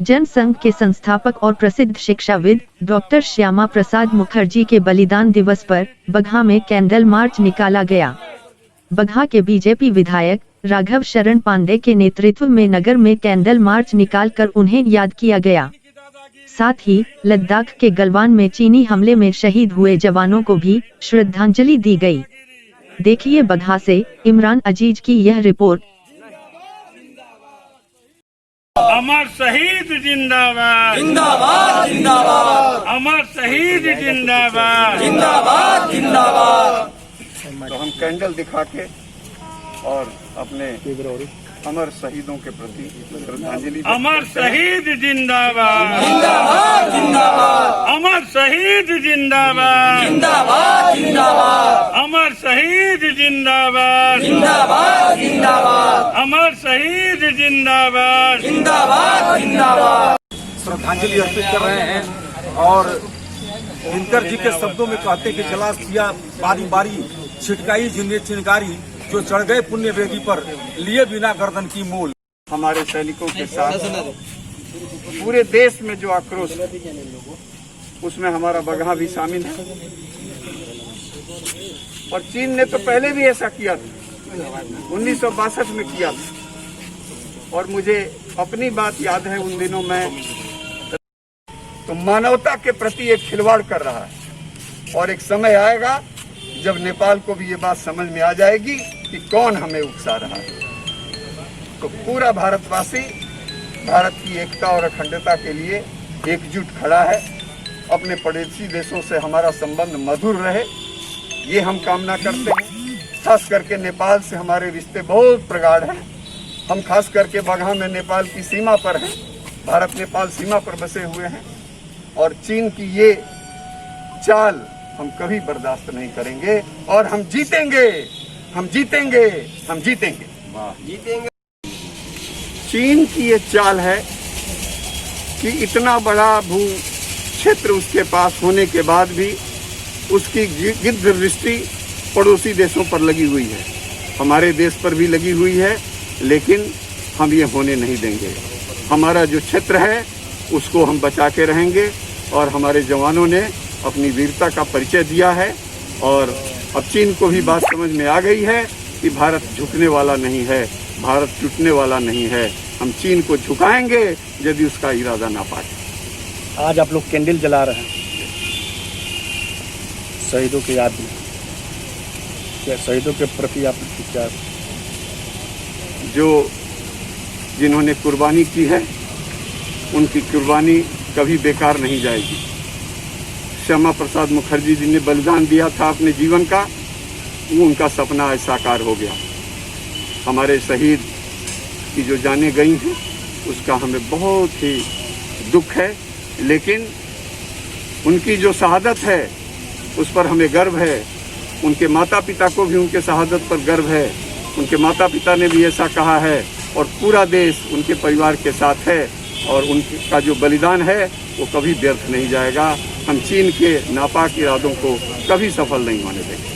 जनसंघ के संस्थापक और प्रसिद्ध शिक्षाविद डॉक्टर श्यामा प्रसाद मुखर्जी के बलिदान दिवस पर बगहा में कैंडल मार्च निकाला गया। बगहा के बीजेपी विधायक राघव शरण पांडे के नेतृत्व में नगर में कैंडल मार्च निकालकर उन्हें याद किया गया। साथ ही लद्दाख के गलवान में चीनी हमले में शहीद हुए जवानों को भी श्रद्धांजलि दी गई। देखिए बगहा से इमरान अजीज की यह रिपोर्ट। अमर शहीद जिंदाबाद जिंदाबाद जिंदाबाद, अमर शहीद जिंदाबाद जिंदाबाद जिंदाबाद। तो हम कैंडल दिखा के और अपने अमर शहीदों के प्रति श्रद्धांजलि। अमर शहीद जिंदाबाद जिंदाबाद जिंदाबाद, अमर शहीद जिंदाबाद जिंदाबाद जिंदाबाद, अमर शहीद जिंदाबाद जिंदाबाद जिंदाबाद, अमर शहीद जिंदाबाद जिंदाबाद जिंदाबाद। श्रद्धांजलि अर्पित कर रहे हैं और दिनकर जी के शब्दों में कहते कि जला दिया बारी बारी, छिटकाई जिन्हें चिनगारी, जो चढ़ गए पुण्य वेदी पर लिए बिना गर्दन की मूल। हमारे सैनिकों के साथ पूरे देश में जो आक्रोश है उसमें हमारा बगहा भी शामिल है। और चीन ने तो पहले भी ऐसा किया था, 1962 में किया था। और मुझे अपनी बात याद है, उन दिनों में तो मानवता के प्रति एक खिलवाड़ कर रहा है। और एक समय आएगा जब नेपाल को भी ये बात समझ में आ जाएगी कि कौन हमें उकसा रहा है। तो पूरा भारतवासी भारत की एकता और अखंडता के लिए एकजुट खड़ा है। अपने पड़ोसी देशों से हमारा संबंध मधुर रहे, ये हम कामना करते हैं। खास करके नेपाल से हमारे रिश्ते बहुत प्रगाढ़ हैं। हम खास करके बगहा में नेपाल की सीमा पर हैं, भारत नेपाल सीमा पर बसे हुए हैं। और चीन की ये चाल हम कभी बर्दाश्त नहीं करेंगे और हम जीतेंगे, हम जीतेंगे, हम जीतेंगे, जीतेंगे। चीन की ये चाल है कि इतना बड़ा भू क्षेत्र उसके पास होने के बाद भी उसकी गिद्ध दृष्टि पड़ोसी देशों पर लगी हुई है, हमारे देश पर भी लगी हुई है। लेकिन हम ये होने नहीं देंगे। हमारा जो क्षेत्र है उसको हम बचा के रहेंगे। और हमारे जवानों ने अपनी वीरता का परिचय दिया है। और अब चीन को भी बात समझ में आ गई है कि भारत झुकने वाला नहीं है, भारत टूटने वाला नहीं है। हम चीन को झुकाएंगे यदि उसका इरादा ना पाए। आज आप लोग कैंडल जला रहे हैं शहीदों की याद में, क्या शहीदों के प्रति आप क्या, जो जिन्होंने कुर्बानी की है उनकी कुर्बानी कभी बेकार नहीं जाएगी। श्यामा प्रसाद मुखर्जी जी ने बलिदान दिया था अपने जीवन का, वो उनका सपना आज साकार हो गया। हमारे शहीद की जो जानें गई हैं उसका हमें बहुत ही दुख है, लेकिन उनकी जो शहादत है उस पर हमें गर्व है। उनके माता पिता को भी उनके शहादत पर गर्व है। उनके माता पिता ने भी ऐसा कहा है और पूरा देश उनके परिवार के साथ है। और उनका जो बलिदान है वो कभी व्यर्थ नहीं जाएगा। हम चीन के नापाक इरादों को कभी सफल नहीं होने देंगे।